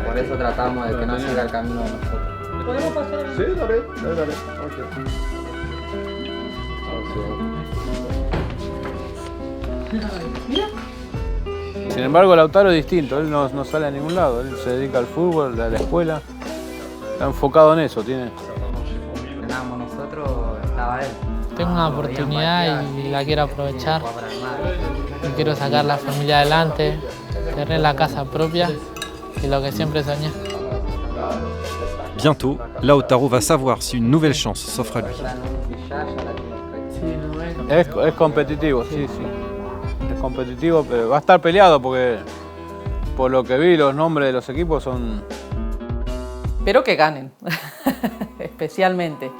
Por eso tratamos de que no siga el camino de nosotros. ¿Podemos pasar? Sí, dale. Okay. Sin embargo, Lautaro es distinto, él no sale a ningún lado, él se dedica al fútbol, a la escuela, está enfocado en eso, tiene. Entrenábamos nosotros, estaba él. Tengo una oportunidad y la quiero aprovechar. Y quiero sacar la familia adelante, tener la casa propia y lo que siempre soñé. Bientôt, Lautaro va savoir si une nouvelle chance s'offre à lui. Es competitivo, sí. es competitivo, pero va a estar peleado porque por lo que vi los nombres de los equipos son... Espero que ganen, especialmente.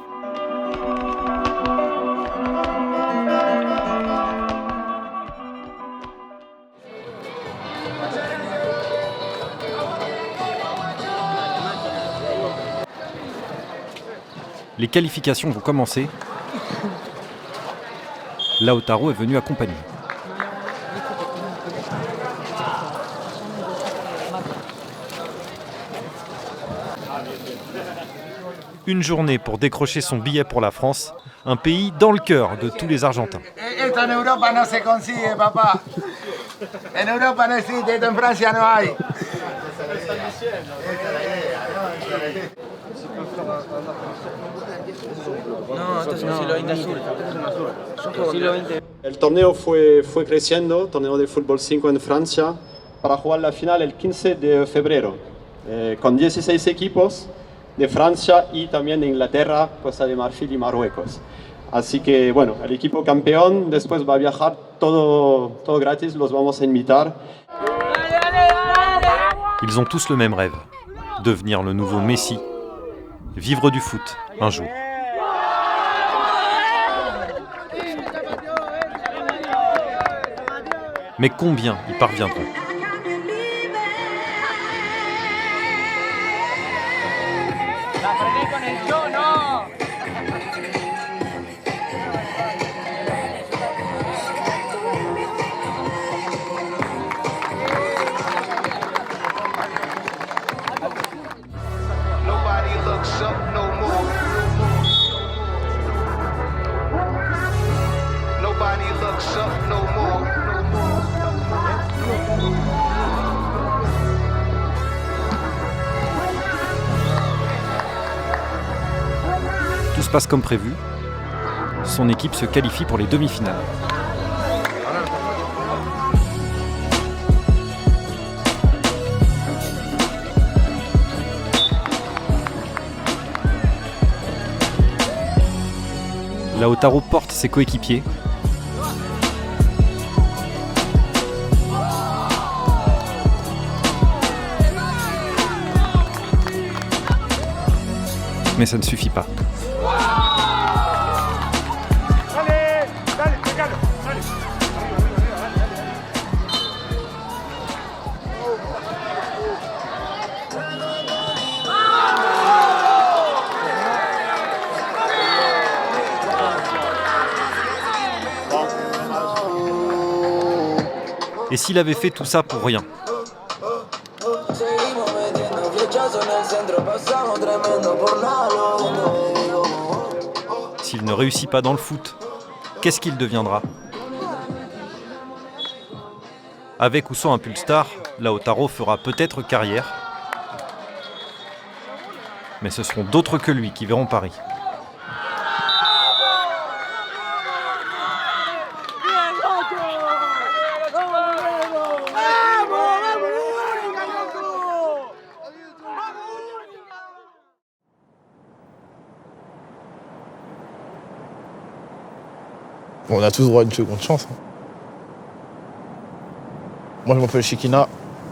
Les qualifications vont commencer. Lautaro est venu accompagner. Une journée pour décrocher son billet pour la France, un pays dans le cœur de tous les Argentins. Esto en Europa no se consigue, papá. En Europa no existe, esto en Francia no hay. No, esto es un siglo XX azul. Siglo XX. El torneo fue creciendo, torneo de fútbol 5 en Francia, para jugar la final el 15 de febrero, con 16 equipos de Francia y también de Inglaterra, Costa de Marfil y Marruecos. Así que bueno, el equipo campeón después va a viajar todo gratis, los vamos a invitar. Ils ont tous le même rêve, devenir le nouveau Messi, vivre du foot un jour. Mais combien y parviendront ? Tout se passe comme prévu. Son équipe se qualifie pour les demi-finales. Lautaro porte ses coéquipiers. Mais ça ne suffit pas. Et s'il avait fait tout ça pour rien ? S'il ne réussit pas dans le foot, qu'est-ce qu'il deviendra ? Avec ou sans un Pulstar, Lautaro fera peut-être carrière. Mais ce seront d'autres que lui qui verront Paris. On a tous droit à une seconde chance. Moi, je m'appelle Chekina,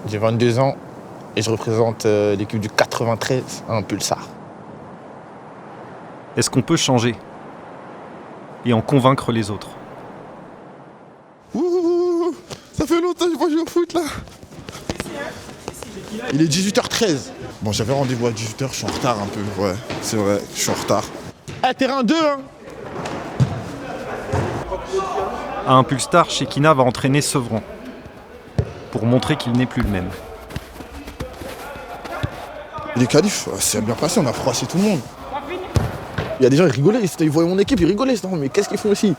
j'ai 22 ans et je représente l'équipe du 93 à un Pulsar. Est-ce qu'on peut changer et en convaincre les autres ? Ouh, ça fait longtemps que je n'ai pas joué au foot là. Il est 18h13. Bon, j'avais rendez-vous à 18h, je suis en retard un peu. Ouais, c'est vrai, je suis en retard. Terrain 2, hein. À un Pulstar, Chekina va entraîner Sevran pour montrer qu'il n'est plus le même. Les qualifs, c'est bien passé, on a froissé tout le monde. Il y a des gens qui rigolaient, ils voyaient mon équipe, ils rigolaient, mais qu'est-ce qu'ils font ici?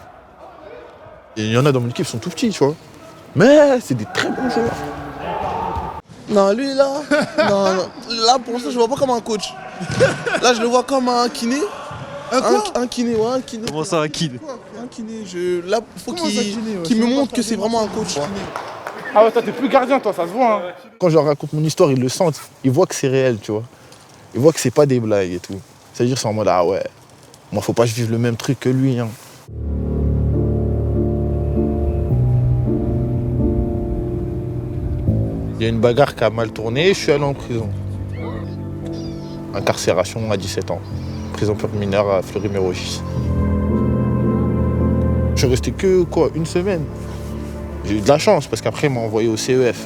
Et il y en a dans mon équipe qui sont tout petits, tu vois. Mais c'est des très bons joueurs. Non, lui là, non, là pour l'instant je le vois pas comme un coach. Là je le vois comme un kiné. Un kiné, ouais, un kiné. Comment ça, un kiné? Un kiné, là faut qu'il me montre que c'est vraiment un coach. Ah ouais, toi t'es plus gardien, toi, ça se voit. Hein. Quand je leur raconte mon histoire, ils le sentent, ils voient que c'est réel, tu vois. Ils voient que c'est pas des blagues et tout. C'est-à-dire c'est en mode, ah ouais, moi faut pas que je vive le même truc que lui. Hein. Il y a une bagarre qui a mal tourné, je suis allé en prison. Incarcération à 17 ans. Prison pour mineurs à Fleury-Mérogis. Je suis resté que, quoi, une semaine. J'ai eu de la chance parce qu'après, ils m'ont envoyé au CEF.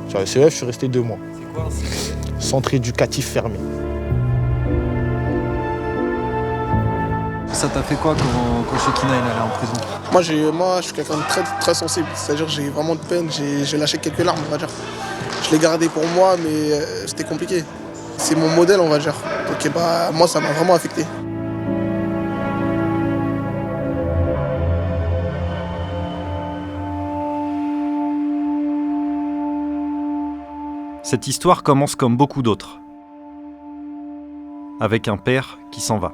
Sur le CEF, je suis resté 2 mois. C'est quoi un CEF ? Centre éducatif fermé. Ça t'a fait quoi quand Chekina est allé en prison? Moi, je suis quelqu'un de très, très sensible. C'est-à-dire que j'ai vraiment de peine. J'ai lâché quelques larmes, on va dire. Je l'ai gardé pour moi, mais c'était compliqué. C'est mon modèle, on va dire. Donc moi, ça m'a vraiment affecté. Cette histoire commence comme beaucoup d'autres, avec un père qui s'en va.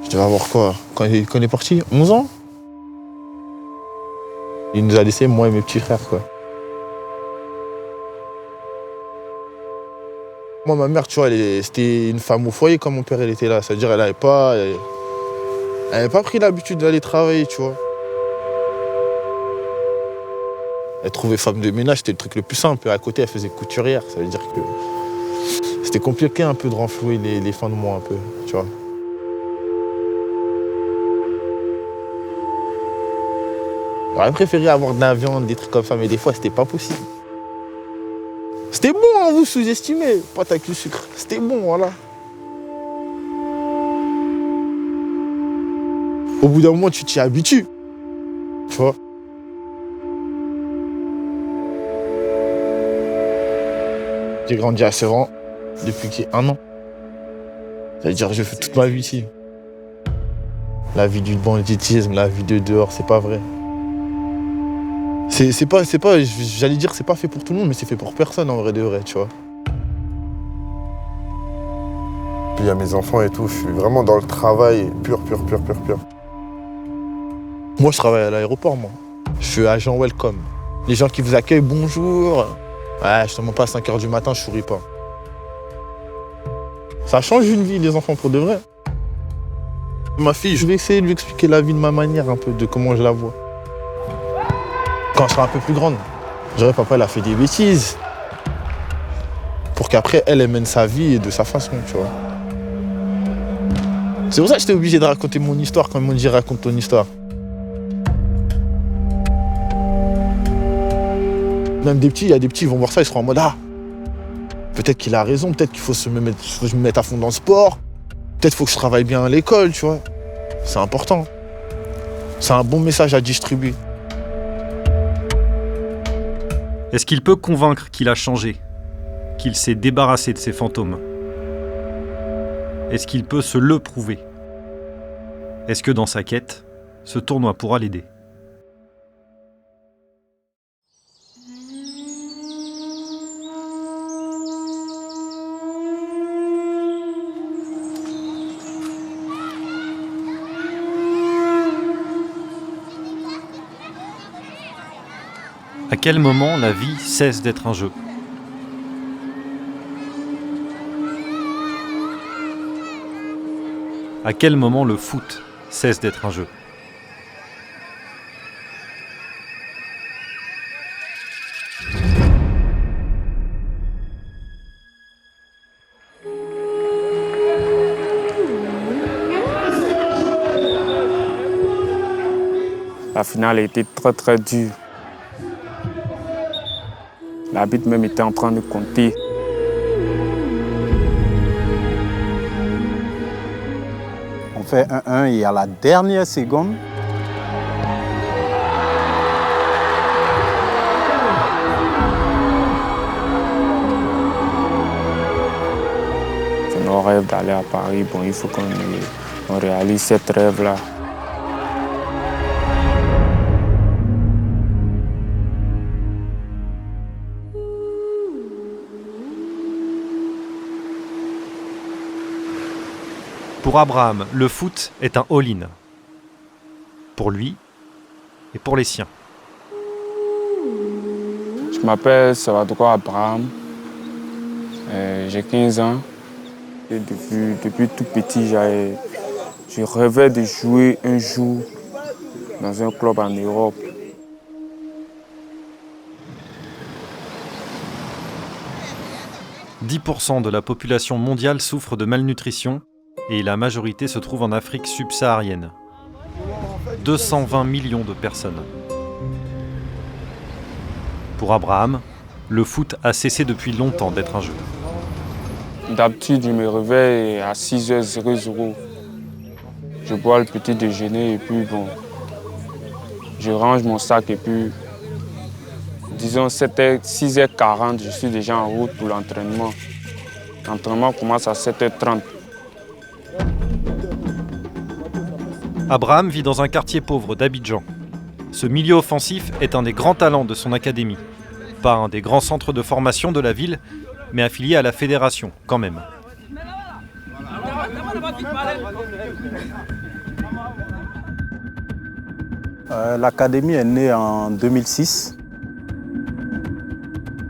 Je devais avoir quoi? Quand il est parti, 11 ans? Il nous a laissé, moi et mes petits frères, quoi. Moi, ma mère, tu vois, c'était une femme au foyer quand mon père elle était là. C'est-à-dire elle n'avait pas pris l'habitude d'aller travailler, tu vois. Elle trouvait femme de ménage, c'était le truc le plus simple. Et à côté, elle faisait couturière. Ça veut dire que c'était compliqué un peu de renflouer les fins de mois, un peu, tu vois. J'aurais préféré avoir de la viande, des trucs comme ça, mais des fois, c'était pas possible. C'était bon, hein, vous sous-estimez. Pâte avec le sucre. C'était bon, voilà. Au bout d'un moment, tu t'y habitues. Tu vois. J'ai grandi à Sevran depuis que j'ai 1 an. C'est-à-dire que je fais toute ma vie ici. La vie du banditisme, la vie de dehors, c'est pas vrai. C'est pas, j'allais dire c'est pas fait pour tout le monde, mais c'est fait pour personne en vrai de vrai, tu vois. Puis il y a mes enfants et tout, je suis vraiment dans le travail pur. Moi, je travaille à l'aéroport, moi. Je suis agent welcome. Les gens qui vous accueillent, bonjour. Ouais, je te montre pas à 5h du matin, je souris pas. Ça change une vie, les enfants, pour de vrai. Ma fille, je vais essayer de lui expliquer la vie de ma manière, un peu, de comment je la vois. Quand elle sera un peu plus grande, je dirais, papa, elle a fait des bêtises. Pour qu'après, elle mène sa vie de sa façon, tu vois. C'est pour ça que j'étais obligé de raconter mon histoire quand ils m'ont dit raconte ton histoire. Même des petits, il y a des petits, ils vont voir ça, ils seront en mode ah, peut-être qu'il a raison, peut-être qu'il faut je me mettre à fond dans le sport, peut-être qu'il faut que je travaille bien à l'école, tu vois. C'est important. C'est un bon message à distribuer. Est-ce qu'il peut convaincre qu'il a changé, qu'il s'est débarrassé de ses fantômes? Est-ce qu'il peut se le prouver? Est-ce que dans sa quête, ce tournoi pourra l'aider? À quel moment la vie cesse d'être un jeu? À quel moment le foot cesse d'être un jeu? La finale a été très dure. L'arbitre même était en train de compter. On fait 1-1 et à la dernière seconde, c'est notre rêve d'aller à Paris. Bon, il faut qu'on réalise cette rêve-là. Pour Abraham, le foot est un all-in. Pour lui et pour les siens. Je m'appelle Salvador Abraham. J'ai 15 ans. Et depuis tout petit, je rêvais de jouer un jour dans un club en Europe. 10% de la population mondiale souffre de malnutrition et la majorité se trouve en Afrique subsaharienne. 220 millions de personnes. Pour Abraham, le foot a cessé depuis longtemps d'être un jeu. D'habitude, je me réveille à 6h00. Je bois le petit déjeuner et puis bon, je range mon sac et puis, disons 6h40, je suis déjà en route pour l'entraînement. L'entraînement commence à 7h30. Abraham vit dans un quartier pauvre d'Abidjan. Ce milieu offensif est un des grands talents de son académie. Pas un des grands centres de formation de la ville, mais affilié à la fédération, quand même. L'académie est née en 2006.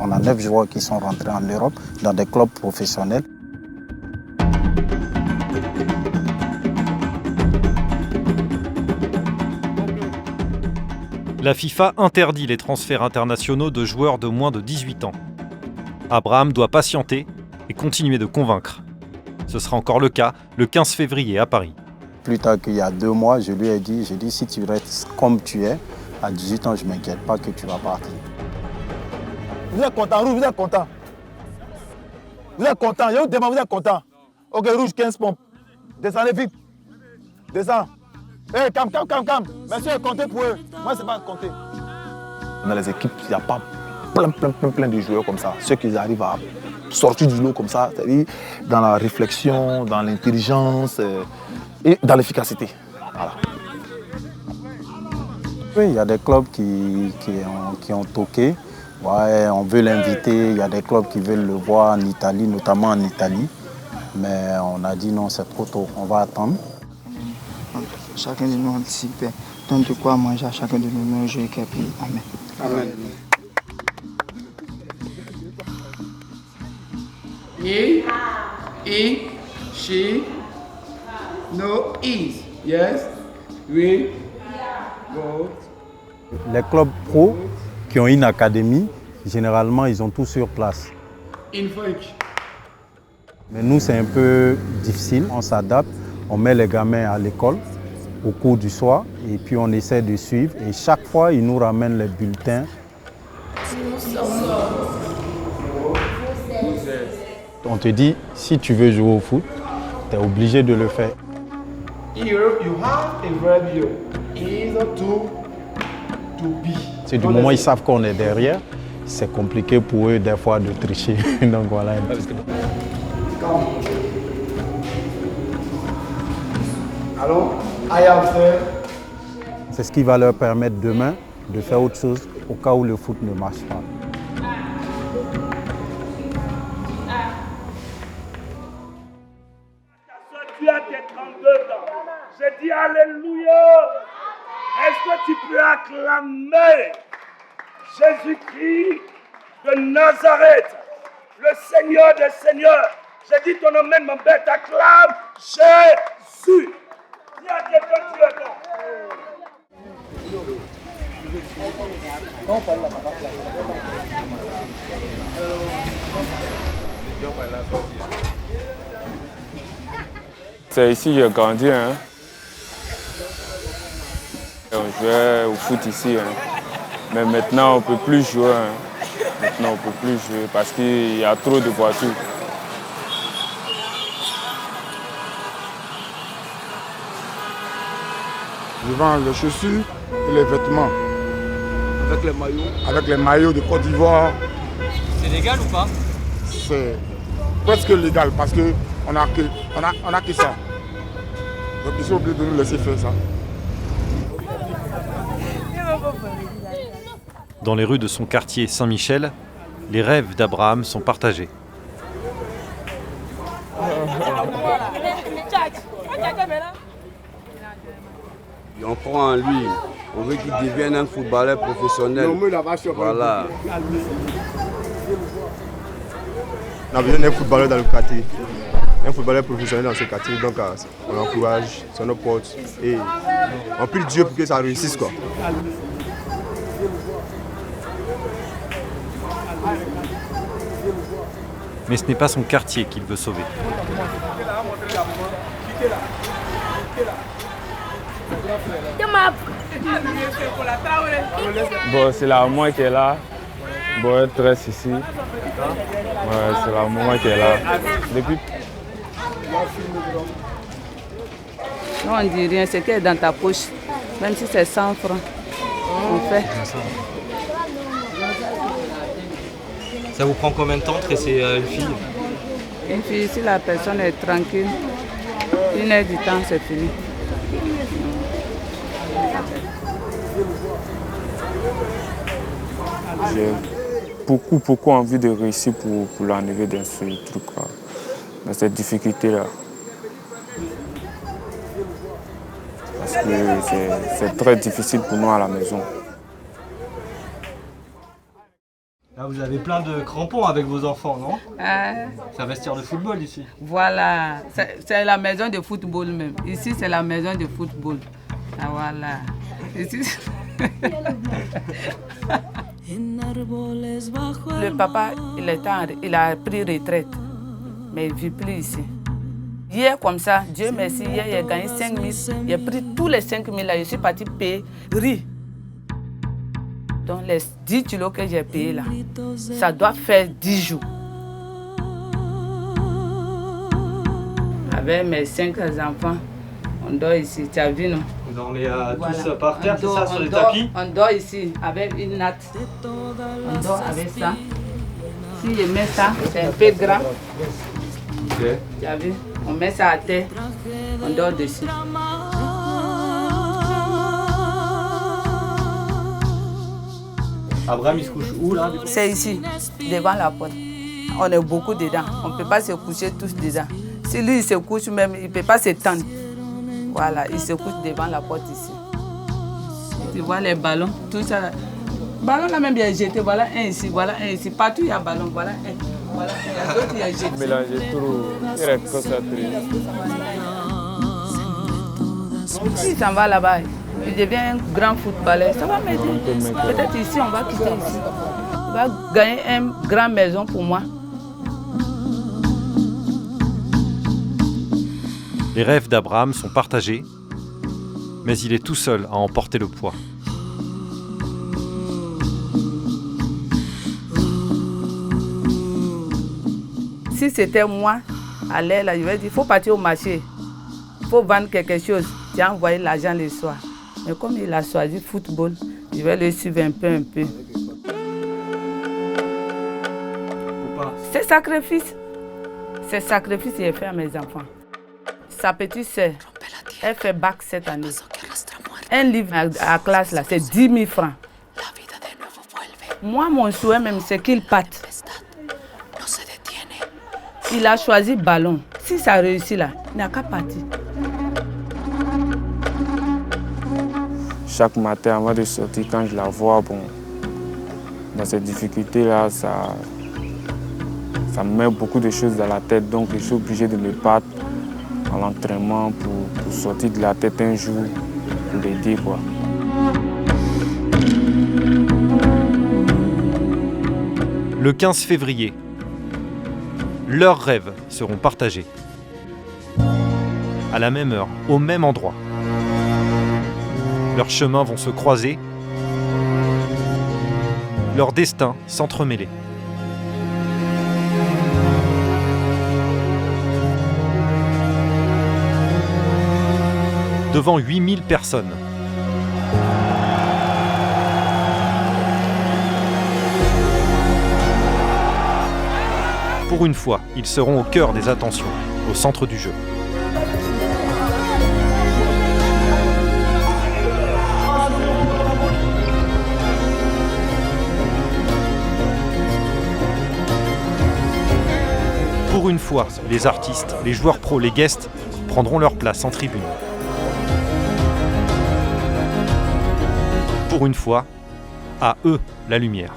On a 9 joueurs qui sont rentrés en Europe dans des clubs professionnels. La FIFA interdit les transferts internationaux de joueurs de moins de 18 ans. Abraham doit patienter et continuer de convaincre. Ce sera encore le cas le 15 février à Paris. Plus tard qu'il y a 2 mois, je lui ai dit, si tu restes comme tu es, à 18 ans, je ne m'inquiète pas que tu vas partir. Vous êtes content, Rouge, vous êtes content. Vous êtes content, je vous demande, vous êtes content. Ok, Rouge, 15 pompes. Descendez vite. Descends. Hé, calme. Monsieur, comptez pour eux. Moi, c'est pas compter. Dans les équipes, il n'y a pas plein de joueurs comme ça. Ceux qui arrivent à sortir du lot comme ça, c'est-à-dire dans la réflexion, dans l'intelligence et dans l'efficacité. Voilà. Oui, il y a des clubs qui ont toqué. Ouais, on veut l'inviter. Il y a des clubs qui veulent le voir en Italie, notamment en Italie. Mais on a dit non, c'est trop tôt. On va attendre. Chacun de nous anticipe. Donne de quoi manger à chacun de nous, nos jeux et puis amen. Amen. He, she, no, is. Yes, we, go. Les clubs pro qui ont une académie, généralement, ils ont tout sur place. In French. Mais nous, c'est un peu difficile. On s'adapte, on met les gamins à l'école au cours du soir et puis on essaie de suivre. Et chaque fois, ils nous ramènent les bulletins. On te dit, si tu veux jouer au foot, tu es obligé de le faire. Here you have a verb here. Is to be. C'est du moment où ils savent qu'on est derrière, c'est compliqué pour eux des fois de tricher. Donc voilà. Alors, I am there. C'est ce qui va leur permettre demain de faire autre chose au cas où le foot ne marche pas. Tu as tes 32 ans. Je dis Alléluia. Est-ce que tu peux acclamer Jésus-Christ de Nazareth, le Seigneur des Seigneurs? J'ai dit ton nom même, mon bête, acclame Jésus. Dis à quelqu'un, tu es bon. C'est ici que j'ai grandi. Hein. On jouait au foot ici. Hein. Mais maintenant, on ne peut plus jouer. Hein. Maintenant, on ne peut plus jouer parce qu'il y a trop de voitures. Je vends les chaussures et les vêtements. Avec les maillots? Avec les maillots de Côte d'Ivoire. C'est légal ou pas? C'est presque légal parce qu'on n'a que ça. Donc ils sont obligés de nous laisser faire ça. Dans les rues de son quartier Saint-Michel, les rêves d'Abraham sont partagés. Et on croit en lui. On veut qu'il devienne un footballeur professionnel. Voilà. On a besoin d'un footballeur dans le quartier. Un footballeur professionnel dans ce quartier. Donc on l'encourage, c'est nos potes. Et on prie Dieu pour que ça réussisse, quoi. Mais ce n'est pas son quartier qu'il veut sauver. Bon, c'est la maman qui est là. Bon, elle reste ici. Ouais, c'est la maman qui est là. Depuis... Non, on ne dit rien, c'est qu'elle est dans ta poche. Même si c'est 100 francs, on fait. Ça vous prend combien de temps de tresser une fille? Une fille, si la personne est tranquille, 1 heure du temps, c'est fini. J'ai beaucoup envie de réussir pour l'enlever dans ce truc-là, dans cette difficulté-là. Parce que c'est très difficile pour nous à la maison. Là, vous avez plein de crampons avec vos enfants, non? C'est un vestiaire de football ici. Voilà, c'est la maison de football même. Ici, c'est la maison de football. Ah, voilà. Ici... Le papa, il a pris retraite, mais il ne vit plus ici. Hier, comme ça, Dieu merci, hier, il a gagné 5 000. Il a pris tous les 5 000 là, je suis parti payer riz. Donc les 10 kilos que j'ai payé là, ça doit faire 10 jours. Avec mes 5 enfants, on dort ici, tu as vu non? Vous dormez tous par terre, c'est ça, sur les tapis? On dort ici avec une natte. On dort avec ça. Si je mets ça, c'est un peu grand. Okay. Tu as vu? On met ça à terre, on dort dessus. Abraham, il se couche où là? C'est ici, devant la porte. On est beaucoup dedans. On ne peut pas se coucher tous dedans. Si lui il se couche même, il ne peut pas s'étendre. Voilà, il se couche devant la porte ici. Tu vois les ballons, tout ça. Ballon là même il y a jeté, voilà un ici, voilà un ici. Partout il y a ballon, voilà un. Voilà, il y a d'autres, il y a jeté. Mélanger trop, il reste concentré. Si ça va là-bas, il devient un grand footballeur, ça va m'aider. Peut-être ici, on va quitter ici. Il va gagner une grande maison pour moi. Les rêves d'Abraham sont partagés, mais il est tout seul à en porter le poids. Si c'était moi, à l'air, là, je vais dire, il faut partir au marché, il faut vendre quelque chose, tu as envoyé l'argent le soir. Mais comme il a choisi football, je vais le suivre un peu. C'est sacrifice. C'est sacrifice que j'ai fait à mes enfants. Sa petite sœur, elle fait bac cette année. Un livre à classe, là, c'est 10 000 francs. Moi, mon souhait même, c'est qu'il parte. Il a choisi ballon. Si ça réussit là, il n'a qu'à partir. Chaque matin, avant de sortir, quand je la vois, bon, dans ces difficultés-là, ça me met beaucoup de choses dans la tête. Donc, je suis obligé de me battre à l'entraînement pour sortir de la tête un jour, pour l'aider, quoi. Le 15 février, leurs rêves seront partagés. À la même heure, au même endroit. Leurs chemins vont se croiser, leurs destins s'entremêler. Devant 8000 personnes. Pour une fois, ils seront au cœur des attentions, au centre du jeu. Pour une fois, les artistes, les joueurs pros, les guests prendront leur place en tribune. Pour une fois, à eux la lumière.